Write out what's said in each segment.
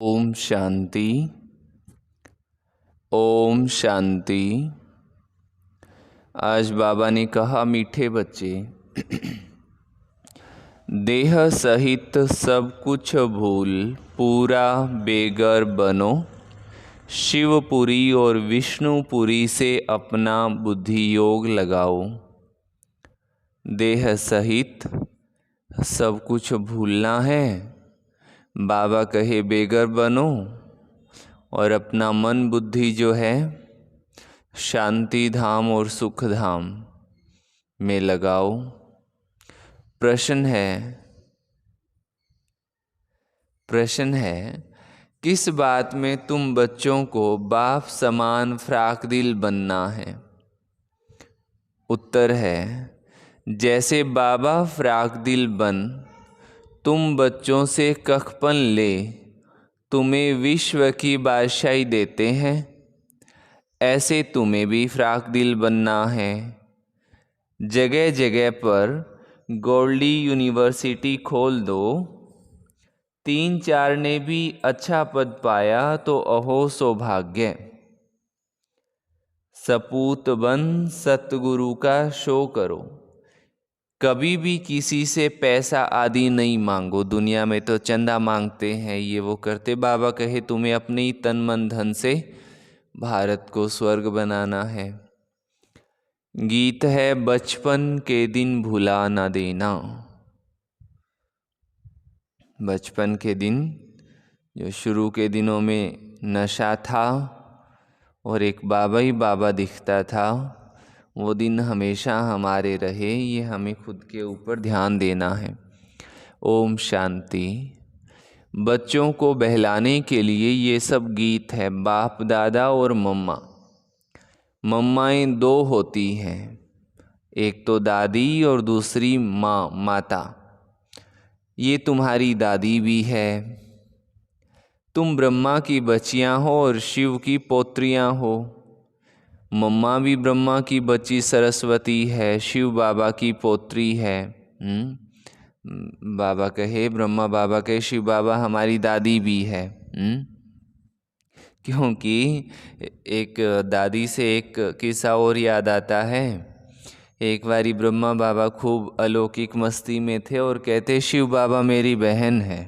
ओम शांति। ओम शांति। आज बाबा ने कहा, मीठे बच्चे, देह सहित सब कुछ भूल पूरा बेगर बनो। शिवपुरी और विष्णुपुरी से अपना बुद्धि योग लगाओ। देह सहित सब कुछ भूलना है। बाबा कहे बेगर बनो और अपना मन बुद्धि जो है शांति धाम और सुख धाम में लगाओ। प्रश्न है किस बात में तुम बच्चों को बाप समान फ्राक दिल बनना है? उत्तर है, जैसे बाबा फ्राक दिल बन तुम बच्चों से कखपन ले तुम्हें विश्व की बादशाही देते हैं, ऐसे तुम्हें भी फ्राक दिल बनना है। जगह जगह पर गोल्डी यूनिवर्सिटी खोल दो। 3-4 ने भी अच्छा पद पाया तो अहो सौभाग्य। सपूत बन सतगुरु का शो करो। कभी भी किसी से पैसा आदि नहीं मांगो। दुनिया में तो चंदा मांगते हैं, ये वो करते। बाबा कहे तुम्हें अपने ही तन मन धन से भारत को स्वर्ग बनाना है। गीत है, बचपन के दिन भुला ना देना। बचपन के दिन जो शुरू के दिनों में नशा था और एक बाबा ही बाबा दिखता था, वो दिन हमेशा हमारे रहे। ये हमें खुद के ऊपर ध्यान देना है। ओम शांति। बच्चों को बहलाने के लिए ये सब गीत है। बाप दादा और मम्मा। मम्माएं 2 होती हैं, एक तो दादी और दूसरी माता। ये तुम्हारी दादी भी है। तुम ब्रह्मा की बच्चियां हो और शिव की पोत्रियां हो। मम्मा भी ब्रह्मा की बच्ची सरस्वती है, शिव बाबा की पोत्री है। बाबा कहे, ब्रह्मा बाबा कहे, शिव बाबा हमारी दादी भी है। क्योंकि एक दादी से एक किस्सा और याद आता है। एक बारी ब्रह्मा बाबा खूब अलौकिक मस्ती में थे और कहते, शिव बाबा मेरी बहन है।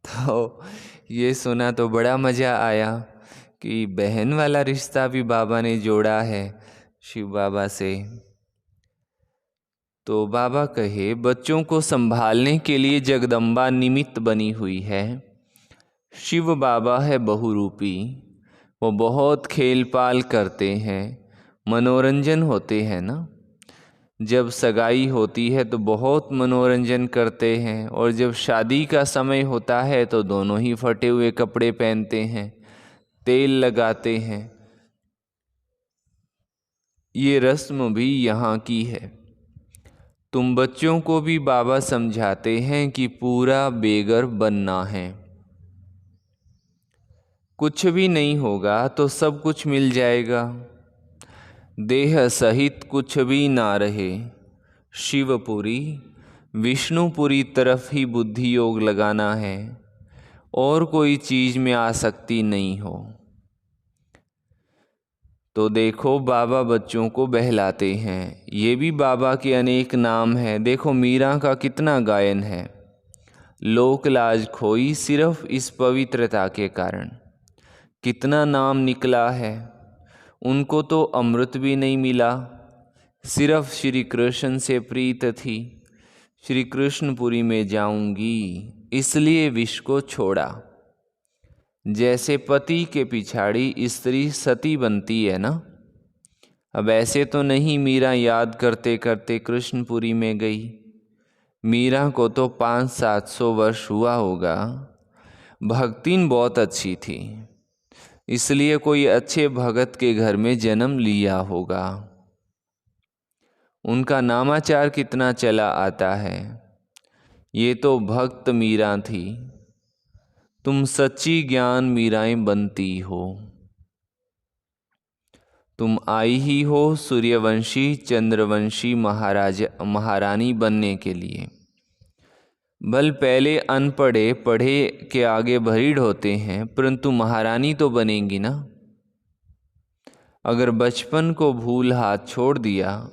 तो ये सुना तो बड़ा मज़ा आया कि बहन वाला रिश्ता भी बाबा ने जोड़ा है शिव बाबा से। तो बाबा कहे, बच्चों को संभालने के लिए जगदम्बा निमित्त बनी हुई है। शिव बाबा है बहुरूपी। वो बहुत खेल पाल करते हैं, मनोरंजन होते हैं ना। जब सगाई होती है तो बहुत मनोरंजन करते हैं, और जब शादी का समय होता है तो दोनों ही फटे हुए कपड़े पहनते हैं, तेल लगाते हैं। ये रस्म भी यहाँ की है। तुम बच्चों को भी बाबा समझाते हैं कि पूरा बेगर बनना है। कुछ भी नहीं होगा तो सब कुछ मिल जाएगा। देह सहित कुछ भी ना रहे। शिवपुरी विष्णुपुरी तरफ ही बुद्धि योग लगाना है, और कोई चीज़ में आसक्ति नहीं हो। तो देखो, बाबा बच्चों को बहलाते हैं। ये भी बाबा के अनेक नाम हैं। देखो, मीरा का कितना गायन है। लोक लाज खोई सिर्फ इस पवित्रता के कारण। कितना नाम निकला है। उनको तो अमृत भी नहीं मिला, सिर्फ श्री कृष्ण से प्रीत थी। श्री कृष्णपुरी में जाऊंगी इसलिए विष को छोड़ा। जैसे पति के पिछाड़ी स्त्री सती बनती है ना। अब ऐसे तो नहीं मीरा याद करते करते कृष्णपुरी में गई। मीरा को तो 500-700 वर्ष हुआ होगा। भक्तिन बहुत अच्छी थी, इसलिए कोई अच्छे भगत के घर में जन्म लिया होगा। उनका नामाचार कितना चला आता है। ये तो भक्त मीरा थी। तुम सच्ची ज्ञान मीराएं बनती हो। तुम आई ही हो सूर्यवंशी चंद्रवंशी महारानी बनने के लिए। भल पहले अनपढ़े पढ़े के आगे भरीड़ होते हैं, परंतु महारानी तो बनेंगी ना। अगर बचपन को भूल हाथ छोड़ दिया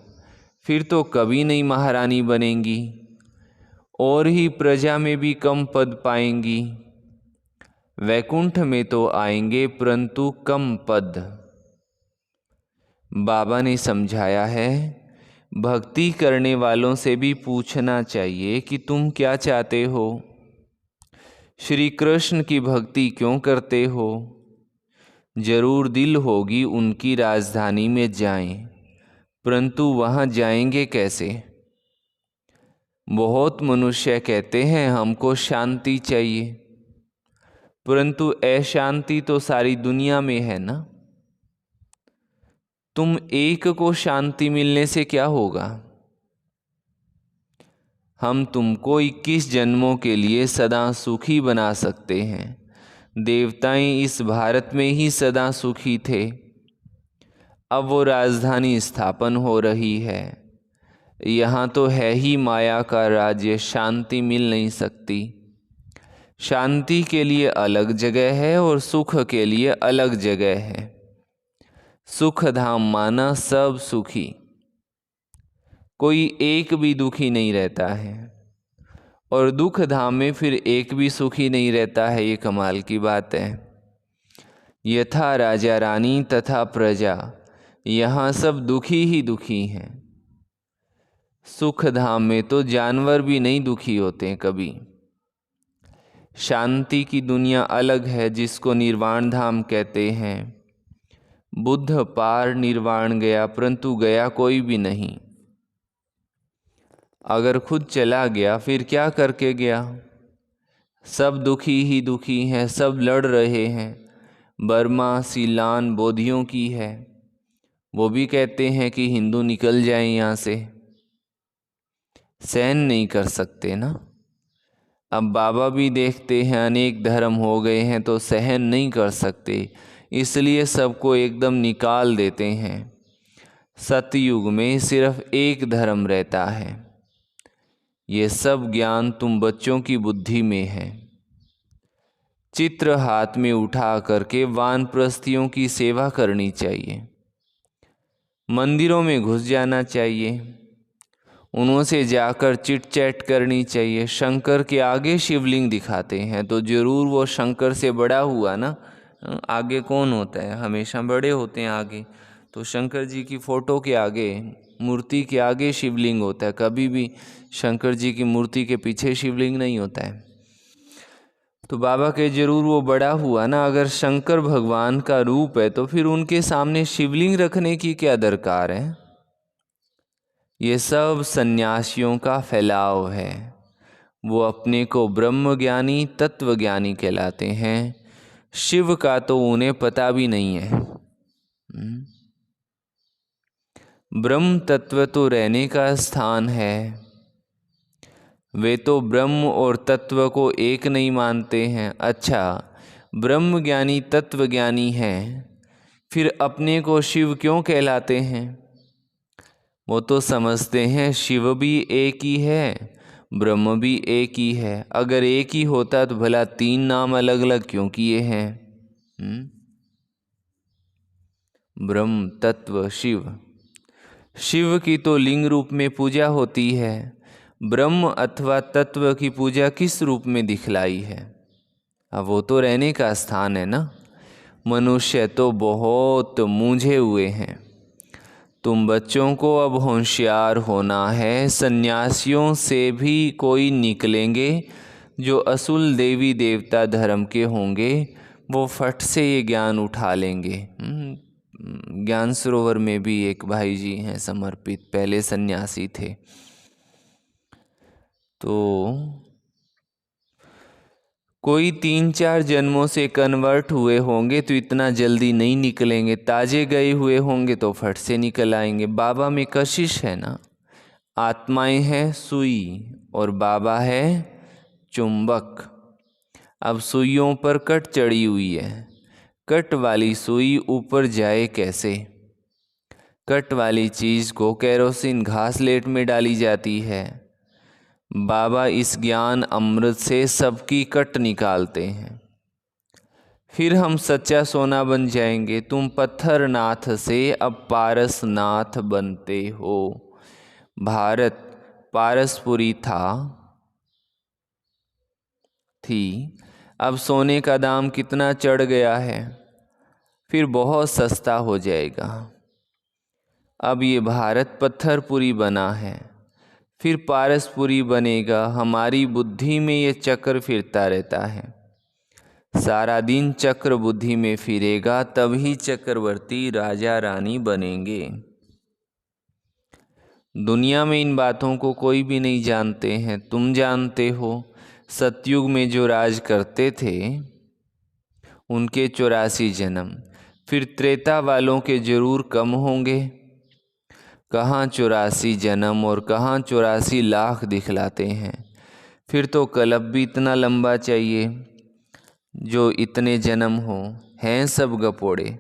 फिर तो कभी नहीं महारानी बनेंगी, और ही प्रजा में भी कम पद पाएंगी। वैकुंठ में तो आएंगे परंतु कम पद। बाबा ने समझाया है, भक्ति करने वालों से भी पूछना चाहिए कि तुम क्या चाहते हो, श्री कृष्ण की भक्ति क्यों करते हो। जरूर दिल होगी उनकी राजधानी में जाएं, परंतु वहाँ जाएंगे कैसे। बहुत मनुष्य कहते हैं हमको शांति चाहिए, परंतु अशांति तो सारी दुनिया में है ना। तुम एक को शांति मिलने से क्या होगा। हम तुमको 21 जन्मों के लिए सदा सुखी बना सकते हैं। देवताएं इस भारत में ही सदा सुखी थे, अब वो राजधानी स्थापन हो रही है। यहाँ तो है ही माया का राज्य, शांति मिल नहीं सकती। शांति के लिए अलग जगह है और सुख के लिए अलग जगह है। सुख धाम माना सब सुखी, कोई एक भी दुखी नहीं रहता है, और दुख धाम में फिर एक भी सुखी नहीं रहता है। ये कमाल की बात है। यथा राजा रानी तथा प्रजा, यहाँ सब दुखी ही दुखी हैं। सुख धाम में तो जानवर भी नहीं दुखी होते कभी। शांति की दुनिया अलग है, जिसको निर्वाण धाम कहते हैं। बुद्ध पार निर्वाण गया, परंतु गया कोई भी नहीं। अगर खुद चला गया फिर क्या करके गया। सब दुखी ही दुखी हैं, सब लड़ रहे हैं। बर्मा सीलान बोधियों की है, वो भी कहते हैं कि हिंदू निकल जाएं यहाँ से, सहन नहीं कर सकते ना। अब बाबा भी देखते हैं अनेक धर्म हो गए हैं तो सहन नहीं कर सकते, इसलिए सबको एकदम निकाल देते हैं। सतयुग में सिर्फ एक धर्म रहता है। ये सब ज्ञान तुम बच्चों की बुद्धि में है। चित्र हाथ में उठा करके वानप्रस्थियों की सेवा करनी चाहिए। मंदिरों में घुस जाना चाहिए, उनसे जाकर चिट चैट करनी चाहिए। शंकर के आगे शिवलिंग दिखाते हैं तो जरूर वो शंकर से बड़ा हुआ ना। आगे कौन होता है, हमेशा बड़े होते हैं आगे। तो शंकर जी की फ़ोटो के आगे, मूर्ति के आगे शिवलिंग होता है, कभी भी शंकर जी की मूर्ति के पीछे शिवलिंग नहीं होता है। तो बाबा के जरूर वो बड़ा हुआ ना। अगर शंकर भगवान का रूप है तो फिर उनके सामने शिवलिंग रखने की क्या दरकार है। ये सब सन्यासियों का फैलाव है। वो अपने को ब्रह्मज्ञानी तत्वज्ञानी कहलाते हैं। शिव का तो उन्हें पता भी नहीं है। ब्रह्म तत्व तो रहने का स्थान है। वे तो ब्रह्म और तत्व को एक नहीं मानते हैं। अच्छा, ब्रह्म ज्ञानी तत्व ज्ञानी हैं, फिर अपने को शिव क्यों कहलाते हैं। वो तो समझते हैं शिव भी एक ही है, ब्रह्म भी एक ही है। अगर एक ही होता तो भला 3 नाम अलग अलग क्यों किए हैं। ब्रह्म तत्व शिव, शिव की तो लिंग रूप में पूजा होती है। ब्रह्म अथवा तत्व की पूजा किस रूप में दिखलाई है। अब वो तो रहने का स्थान है ना। मनुष्य तो बहुत मूंझे हुए हैं। तुम बच्चों को अब होशियार होना है। सन्यासियों से भी कोई निकलेंगे जो असुल देवी देवता धर्म के होंगे, वो फट से ये ज्ञान उठा लेंगे। ज्ञान सरोवर में भी एक भाई जी हैं समर्पित, पहले सन्यासी थे। तो कोई 3-4 जन्मों से कन्वर्ट हुए होंगे तो इतना जल्दी नहीं निकलेंगे। ताजे गए हुए होंगे तो फट से निकल आएंगे। बाबा में कशिश है ना। आत्माएं हैं सुई और बाबा है चुंबक। अब सुइयों पर कट चढ़ी हुई है, कट वाली सुई ऊपर जाए कैसे। कट वाली चीज़ को केरोसिन घासलेट में डाली जाती है। बाबा इस ज्ञान अमृत से सबकी कट निकालते हैं। फिर हम सच्चा सोना बन जाएंगे। तुम पत्थर नाथ से अब पारस नाथ बनते हो। भारत पारसपुरी थी, अब सोने का दाम कितना चढ़ गया है, फिर बहुत सस्ता हो जाएगा। अब ये भारत पत्थरपुरी बना है, फिर पारसपुरी बनेगा। हमारी बुद्धि में ये चक्र फिरता रहता है। सारा दिन चक्र बुद्धि में फिरेगा, तभी चक्रवर्ती राजा रानी बनेंगे। दुनिया में इन बातों को कोई भी नहीं जानते हैं। तुम जानते हो, सतयुग में जो राज करते थे उनके 84 जन्म, फिर त्रेता वालों के जरूर कम होंगे। कहाँ 84 जन्म और कहाँ 84 लाख दिखलाते हैं। फिर तो कल्प भी इतना लंबा चाहिए जो इतने जन्म हो। हैं सब गपोड़े।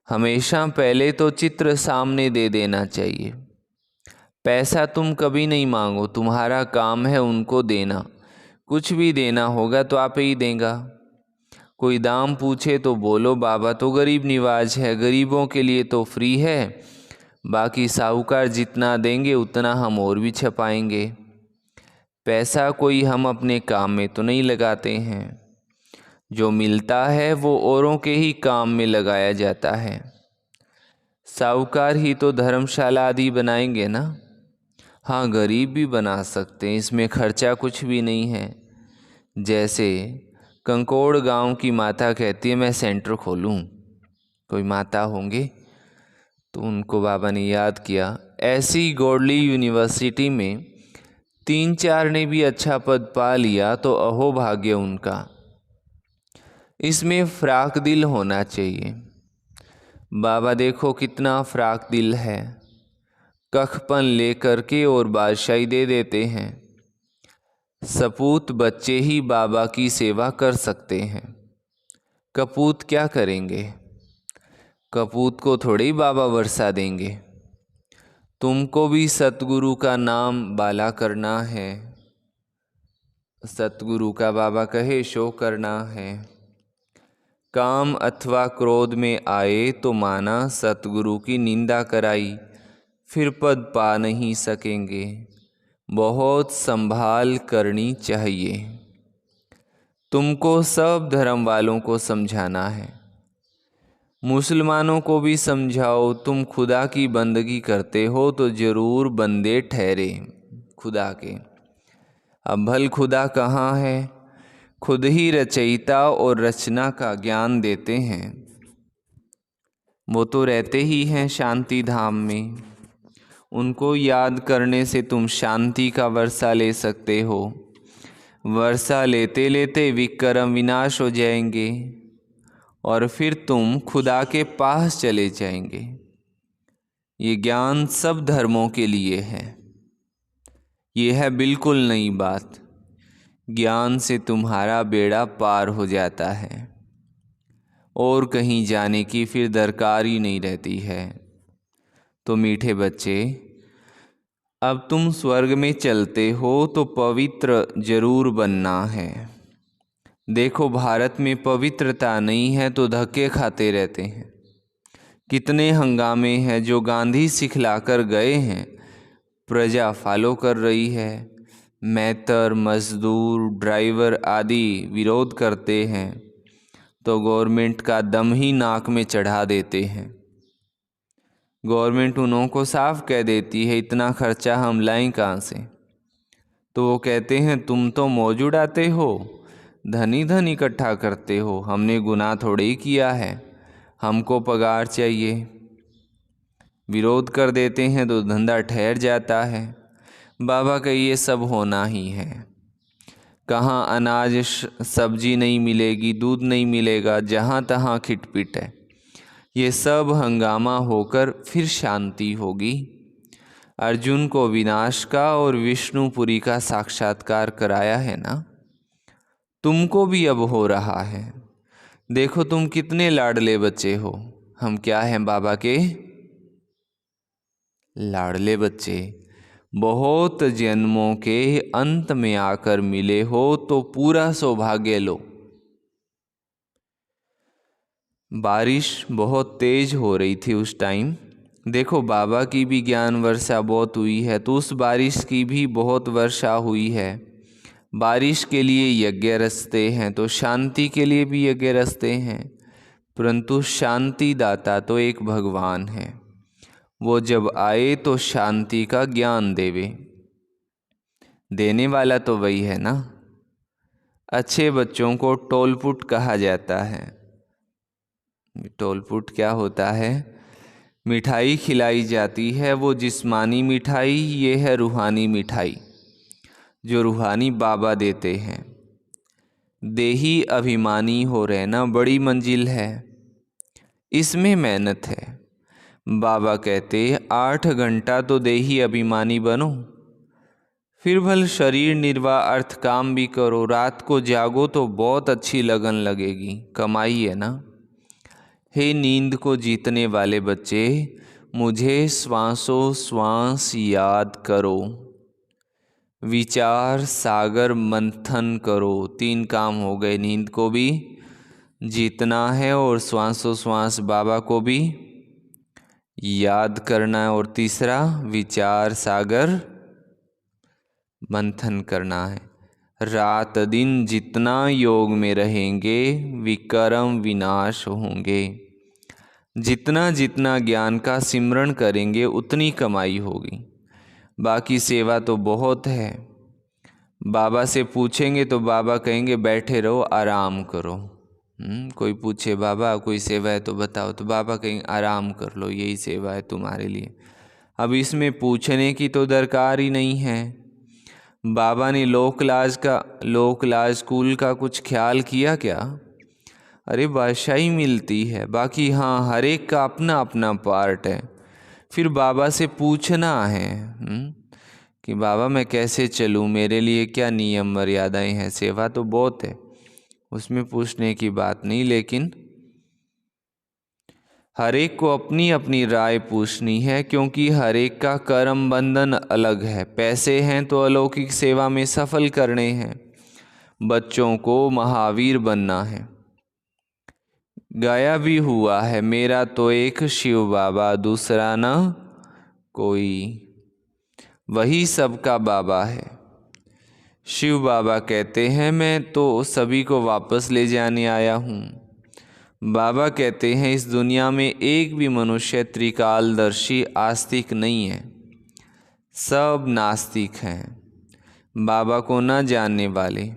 हमेशा पहले तो चित्र सामने दे देना चाहिए। पैसा तुम कभी नहीं मांगो, तुम्हारा काम है उनको देना। कुछ भी देना होगा तो आप ही देगा। कोई दाम पूछे तो बोलो बाबा तो गरीब निवाज है, गरीबों के लिए तो फ्री है। बाकी साहूकार जितना देंगे उतना हम और भी छपाएंगे। पैसा कोई हम अपने काम में तो नहीं लगाते हैं। जो मिलता है वो औरों के ही काम में लगाया जाता है। साहूकार ही तो धर्मशाला आदि बनाएंगे ना। हाँ, गरीब भी बना सकते हैं, इसमें खर्चा कुछ भी नहीं है। जैसे कंकोड़ गांव की माता कहती है मैं सेंटर खोलूं। कोई माता होंगे तो उनको बाबा ने याद किया। ऐसी गौड़ली यूनिवर्सिटी में 3-4 ने भी अच्छा पद पा लिया तो अहो भाग्य उनका। इसमें फ्राक दिल होना चाहिए। बाबा देखो कितना फ्राक दिल है। कखपन लेकर के और बादशाही दे देते हैं। सपूत बच्चे ही बाबा की सेवा कर सकते हैं। कपूत क्या करेंगे? कपूत को थोड़े ही बाबा वर्षा देंगे। तुमको भी सतगुरु का नाम बाला करना है। सतगुरु का बाबा कहे शो करना है। काम अथवा क्रोध में आए तो माना सतगुरु की निंदा कराई, फिर पद पा नहीं सकेंगे। बहुत संभाल करनी चाहिए। तुमको सब धर्म वालों को समझाना है। मुसलमानों को भी समझाओ। तुम खुदा की बंदगी करते हो तो जरूर बंदे ठहरे खुदा के। अब भल खुदा कहाँ है? खुद ही रचयिता और रचना का ज्ञान देते हैं। वो तो रहते ही हैं शांति धाम में। उनको याद करने से तुम शांति का वर्षा ले सकते हो। वर्षा लेते लेते विक्रम विनाश हो जाएंगे और फिर तुम खुदा के पास चले जाएंगे। ये ज्ञान सब धर्मों के लिए है। ये है बिल्कुल नई बात। ज्ञान से तुम्हारा बेड़ा पार हो जाता है और कहीं जाने की फिर दरकार ही नहीं रहती है। तो मीठे बच्चे, अब तुम स्वर्ग में चलते हो तो पवित्र जरूर बनना है। देखो भारत में पवित्रता नहीं है तो धक्के खाते रहते हैं। कितने हंगामे हैं जो गांधी सिखलाकर गए हैं, प्रजा फॉलो कर रही है। मेहतर, मजदूर, ड्राइवर आदि विरोध करते हैं तो गवर्नमेंट का दम ही नाक में चढ़ा देते हैं। गवर्नमेंट उन्हों को साफ कह देती है इतना खर्चा हम लाएं कहाँ से। तो वो कहते हैं तुम तो मौज उड़ाते हो, धन ही धन इकट्ठा करते हो। हमने गुनाह थोड़े ही किया है, हमको पगार चाहिए। विरोध कर देते हैं तो धंधा ठहर जाता है। बाबा का ये सब होना ही है। कहाँ अनाज सब्जी नहीं मिलेगी, दूध नहीं मिलेगा, जहाँ तहाँ खिटपिट है। ये सब हंगामा होकर फिर शांति होगी। अर्जुन को विनाश का और विष्णुपुरी का साक्षात्कार कराया है ना। तुमको भी अब हो रहा है। देखो तुम कितने लाडले बच्चे हो। हम क्या हैं? बाबा के लाडले बच्चे। बहुत जन्मों के अंत में आकर मिले हो तो पूरा सौभाग्य लो। बारिश बहुत तेज हो रही थी उस टाइम। देखो बाबा की भी ज्ञान वर्षा बहुत हुई है, तो उस बारिश की भी बहुत वर्षा हुई है। बारिश के लिए यज्ञ रचते हैं तो शांति के लिए भी यज्ञ रचते हैं, परंतु शांति दाता तो एक भगवान है। वो जब आए तो शांति का ज्ञान देवे, देने वाला तो वही है ना। अच्छे बच्चों को टोलपुट कहा जाता है। टोलपुट क्या होता है? मिठाई खिलाई जाती है, वो जिस्मानी मिठाई, ये है रूहानी मिठाई जो रूहानी बाबा देते हैं। देही अभिमानी हो रहना बड़ी मंजिल है, इसमें मेहनत है। बाबा कहते 8 घंटा तो देही अभिमानी बनो, फिर भल शरीर निर्वाह अर्थ काम भी करो। रात को जागो तो बहुत अच्छी लगन लगेगी, कमाई है ना। हे नींद को जीतने वाले बच्चे, मुझे श्वासों श्वास याद करो। विचार सागर मंथन करो। 3 काम हो गए, नींद को भी जीतना है और श्वासों श्वास बाबा को भी याद करना है, और तीसरा विचार सागर मंथन करना है। रात दिन जितना योग में रहेंगे विकर्म विनाश होंगे। जितना जितना ज्ञान का सिमरण करेंगे उतनी कमाई होगी। बाकी सेवा तो बहुत है। बाबा से पूछेंगे तो बाबा कहेंगे बैठे रहो, आराम करो। कोई पूछे बाबा कोई सेवा है तो बताओ, तो बाबा कहेंगे आराम कर लो, यही सेवा है तुम्हारे लिए। अब इसमें पूछने की तो दरकार ही नहीं है। बाबा ने लोकलाज स्कूल का कुछ ख्याल किया क्या? अरे बादशाही मिलती है, बाकी हाँ हर एक का अपना अपना पार्ट है। फिर बाबा से पूछना है कि बाबा मैं कैसे चलूँ, मेरे लिए क्या नियम मर्यादाएं हैं। सेवा तो बहुत है, उसमें पूछने की बात नहीं, लेकिन हर एक को अपनी अपनी राय पूछनी है, क्योंकि हर एक का कर्म बंधन अलग है। पैसे हैं तो अलौकिक सेवा में सफल करने हैं, बच्चों को महावीर बनना है। गाया भी हुआ है, मेरा तो एक शिव बाबा दूसरा न कोई, वही सबका बाबा है। शिव बाबा कहते हैं मैं तो सभी को वापस ले जाने आया हूँ। बाबा कहते हैं इस दुनिया में एक भी मनुष्य त्रिकालदर्शी आस्तिक नहीं है, सब नास्तिक हैं, बाबा को न जानने वाले।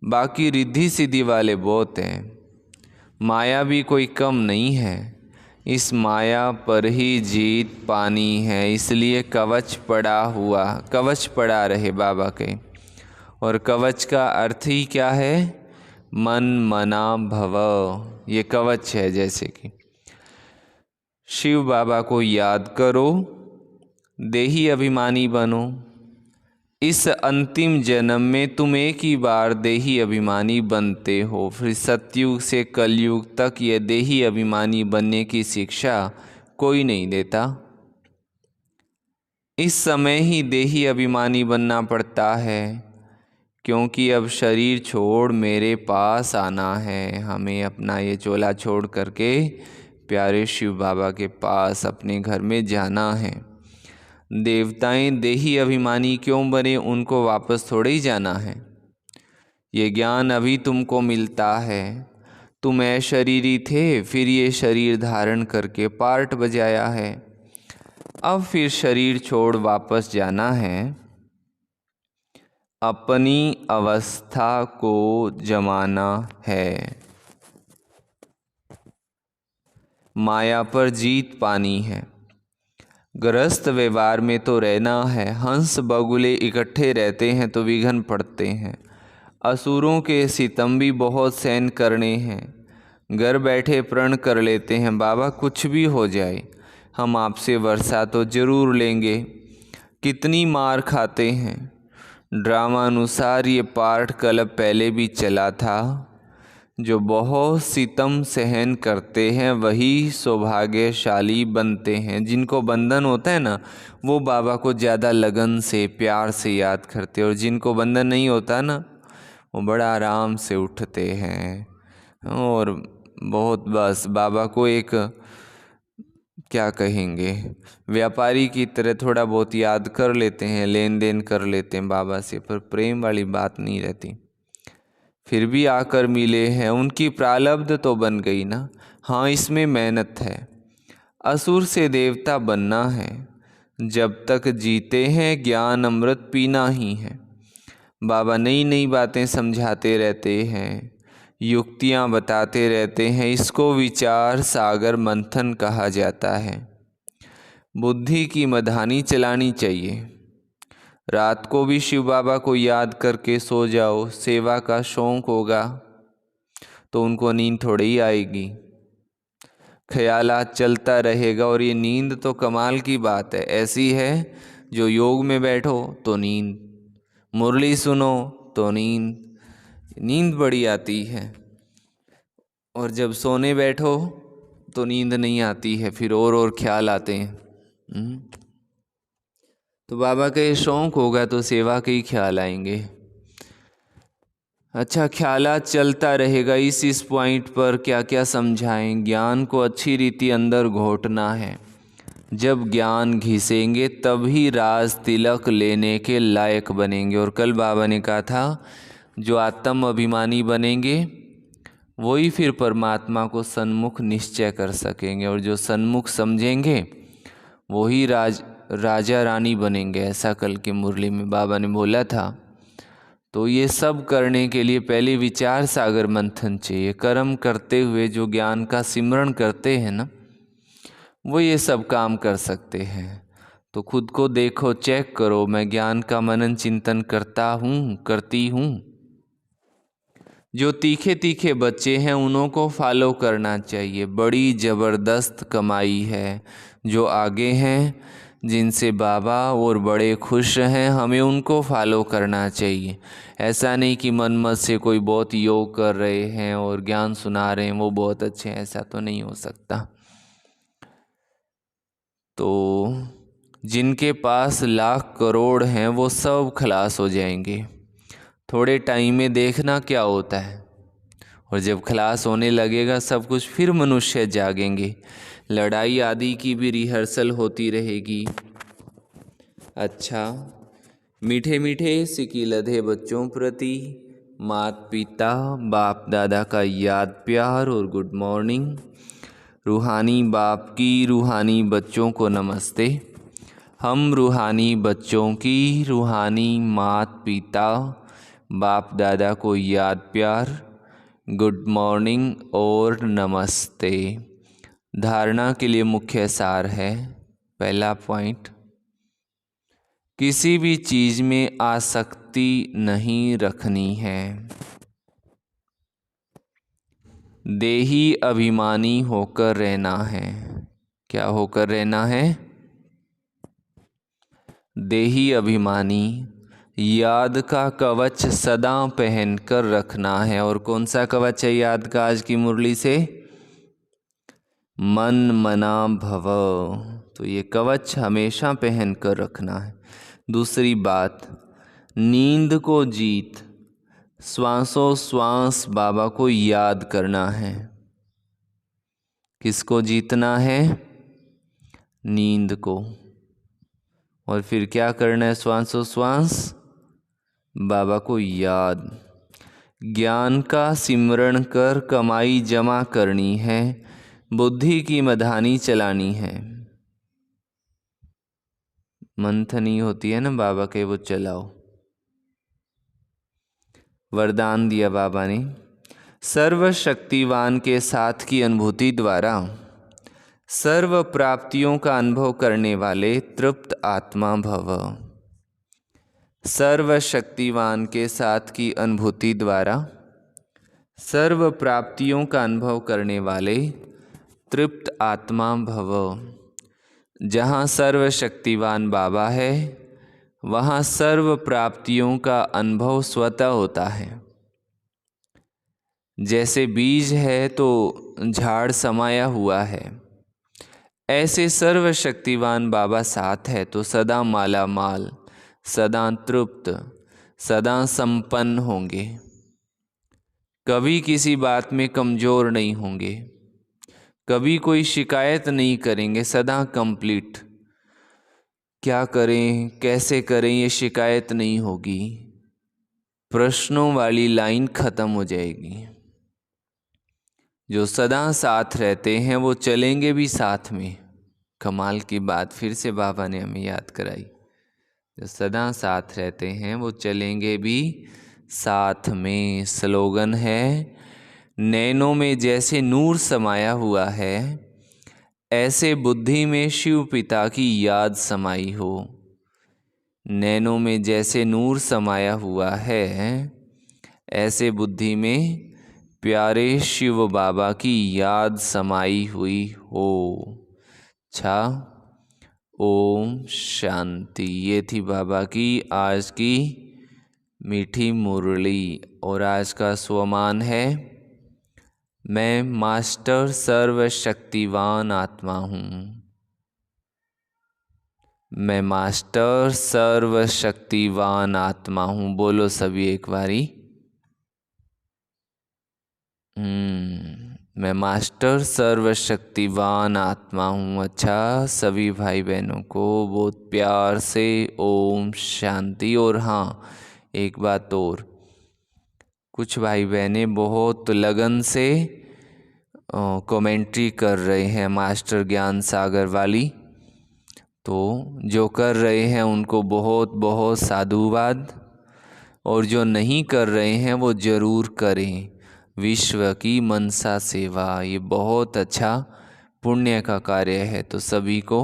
बाकी रिद्धि सिद्धि वाले बहुत हैं। माया भी कोई कम नहीं है, इस माया पर ही जीत पानी है। इसलिए कवच पड़ा रहे बाबा के। और कवच का अर्थ ही क्या है? मन मना भव, ये कवच है। जैसे कि शिव बाबा को याद करो, देही अभिमानी बनो। इस अंतिम जन्म में तुम एक ही बार देही अभिमानी बनते हो, फिर सतयुग से कलयुग तक ये देही अभिमानी बनने की शिक्षा कोई नहीं देता। इस समय ही देही अभिमानी बनना पड़ता है, क्योंकि अब शरीर छोड़ मेरे पास आना है। हमें अपना ये चोला छोड़ करके प्यारे शिव बाबा के पास अपने घर में जाना है। देवताएं देही अभिमानी क्यों बने? उनको वापस थोड़े ही जाना है। ये ज्ञान अभी तुमको मिलता है। तुम शरीरी थे, फिर ये शरीर धारण करके पार्ट बजाया है, अब फिर शरीर छोड़ वापस जाना है। अपनी अवस्था को जमाना है, माया पर जीत पानी है। गृहस्थ व्यवहार में तो रहना है। हंस बगुले इकट्ठे रहते हैं तो विघन पड़ते हैं। असुरों के सितम भी बहुत सहन करने हैं। घर बैठे प्रण कर लेते हैं, बाबा कुछ भी हो जाए हम आपसे वर्षा तो जरूर लेंगे। कितनी मार खाते हैं। ड्रामा अनुसार ये पार्ट क्लब पहले भी चला था, जो बहुत सितम सहन करते हैं वही सौभाग्यशाली बनते हैं। जिनको बंधन होता है ना, वो बाबा को ज़्यादा लगन से प्यार से याद करते हैं, और जिनको बंधन नहीं होता ना, वो बड़ा आराम से उठते हैं और बहुत बस बाबा को एक क्या कहेंगे, व्यापारी की तरह थोड़ा बहुत याद कर लेते हैं, लेन देन कर लेते हैं बाबा से, पर प्रेम वाली बात नहीं रहती। फिर भी आकर मिले हैं, उनकी प्रारब्ध तो बन गई ना। हाँ, इसमें मेहनत है। असुर से देवता बनना है, जब तक जीते हैं ज्ञान अमृत पीना ही है। बाबा नई नई बातें समझाते रहते हैं, युक्तियाँ बताते रहते हैं। इसको विचार सागर मंथन कहा जाता है। बुद्धि की मधानी चलानी चाहिए। रात को भी शिव बाबा को याद करके सो जाओ, सेवा का शौक़ होगा तो उनको नींद थोड़ी ही आएगी, ख्यालात चलता रहेगा। और ये नींद तो कमाल की बात है, ऐसी है जो योग में बैठो तो नींद, मुरली सुनो तो नींद बड़ी आती है, और जब सोने बैठो तो नींद नहीं आती है, फिर और ख्याल आते हैं। तो बाबा का ये शौक़ होगा तो सेवा के ही ख्याल आएंगे। अच्छा, ख्यालात चलता रहेगा। इस पॉइंट पर क्या क्या समझाएं। ज्ञान को अच्छी रीति अंदर घोटना है। जब ज्ञान घिसेंगे तभी राज तिलक लेने के लायक बनेंगे। और कल बाबा ने कहा था, जो आत्म अभिमानी बनेंगे वही फिर परमात्मा को सन्मुख निश्चय कर सकेंगे, और जो सन्मुख समझेंगे वही राजा रानी बनेंगे। ऐसा कल की मुरली में बाबा ने बोला था। तो ये सब करने के लिए पहले विचार सागर मंथन चाहिए। कर्म करते हुए जो ज्ञान का सिमरण करते हैं ना, वो ये सब काम कर सकते हैं। तो खुद को देखो, चेक करो, मैं ज्ञान का मनन चिंतन करता हूँ, करती हूँ। जो तीखे तीखे बच्चे हैं उन्हों को फॉलो करना चाहिए। बड़ी ज़बरदस्त कमाई है। जो आगे हैं, जिनसे बाबा और बड़े खुश हैं, हमें उनको फॉलो करना चाहिए। ऐसा नहीं कि मन मत से कोई बहुत योग कर रहे हैं और ज्ञान सुना रहे हैं, वो बहुत अच्छे हैं, ऐसा तो नहीं हो सकता। तो जिनके पास लाख करोड़ हैं वो सब खलास हो जाएंगे। थोड़े टाइम में देखना क्या होता है, और जब खलास होने लगेगा सब कुछ, फिर मनुष्य जागेंगे। लड़ाई आदि की भी रिहर्सल होती रहेगी। अच्छा, मीठे मीठे सिकी लधे बच्चों प्रति माता पिता बाप दादा का याद प्यार और गुड मॉर्निंग। रूहानी बाप की रूहानी बच्चों को नमस्ते। हम रूहानी बच्चों की रूहानी माता पिता बाप दादा को याद प्यार, गुड मॉर्निंग और नमस्ते। धारणा के लिए मुख्य सार है। पहला पॉइंट, किसी भी चीज़ में आसक्ति नहीं रखनी है। देही अभिमानी होकर रहना है। क्या होकर रहना है? देही अभिमानी। याद का कवच सदा पहन कर रखना है। और कौन सा कवच है याद का आज की मुरली से? मन मना भव। तो ये कवच हमेशा पहन कर रखना है। दूसरी बात, नींद को जीत, श्वासों श्वास बाबा को याद करना है। किसको जीतना है? नींद को। और फिर क्या करना है? श्वासों श्वास बाबा को याद। ज्ञान का सिमरण कर कमाई जमा करनी है। बुद्धि की मधानी चलानी है। मंथनी होती है ना बाबा के, वो चलाओ। वरदान दिया बाबा ने, सर्वशक्तिवान के साथ की अनुभूति द्वारा सर्व प्राप्तियों का अनुभव करने वाले तृप्त आत्मा भव। सर्वशक्तिवान के साथ की अनुभूति द्वारा सर्व प्राप्तियों का अनुभव करने वाले तृप्त आत्मा भव। जहाँ सर्वशक्तिवान बाबा है वहाँ सर्व प्राप्तियों का अनुभव स्वतः होता है। जैसे बीज है तो झाड़ समाया हुआ है, ऐसे सर्वशक्तिवान बाबा साथ है तो सदा माला माल, सदा तृप्त, सदा संपन्न होंगे। कभी किसी बात में कमज़ोर नहीं होंगे, कभी कोई शिकायत नहीं करेंगे, सदा कंप्लीट। क्या करें कैसे करें ये शिकायत नहीं होगी, प्रश्नों वाली लाइन ख़त्म हो जाएगी। जो सदा साथ रहते हैं वो चलेंगे भी साथ में। कमाल की बात फिर से बाबा ने हमें याद कराई। जो सदा साथ रहते हैं वो चलेंगे भी साथ में। स्लोगन है, नैनों में जैसे नूर समाया हुआ है, ऐसे बुद्धि में शिव पिता की याद समाई हो। नैनों में जैसे नूर समाया हुआ है, ऐसे बुद्धि में प्यारे शिव बाबा की याद समाई हुई हो। अच्छा, ओम शांति। ये थी बाबा की आज की मीठी मुरली। और आज का स्वमान है, मैं मास्टर सर्वशक्तिवान आत्मा हूँ। मैं मास्टर सर्वशक्तिवान आत्मा हूँ। बोलो सभी एक बारी। मैं मास्टर सर्वशक्तिवान आत्मा हूँ। अच्छा, सभी भाई बहनों को बहुत प्यार से ओम शांति। और हाँ, एक बात और, कुछ भाई बहनें बहुत लगन से कमेंट्री कर रहे हैं मास्टर ज्ञान सागर वाली, तो जो कर रहे हैं उनको बहुत बहुत साधुवाद, और जो नहीं कर रहे हैं वो ज़रूर करें। विश्व की मनसा सेवा ये बहुत अच्छा पुण्य का कार्य है, तो सभी को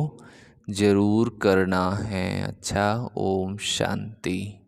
ज़रूर करना है। अच्छा, ओम शांति।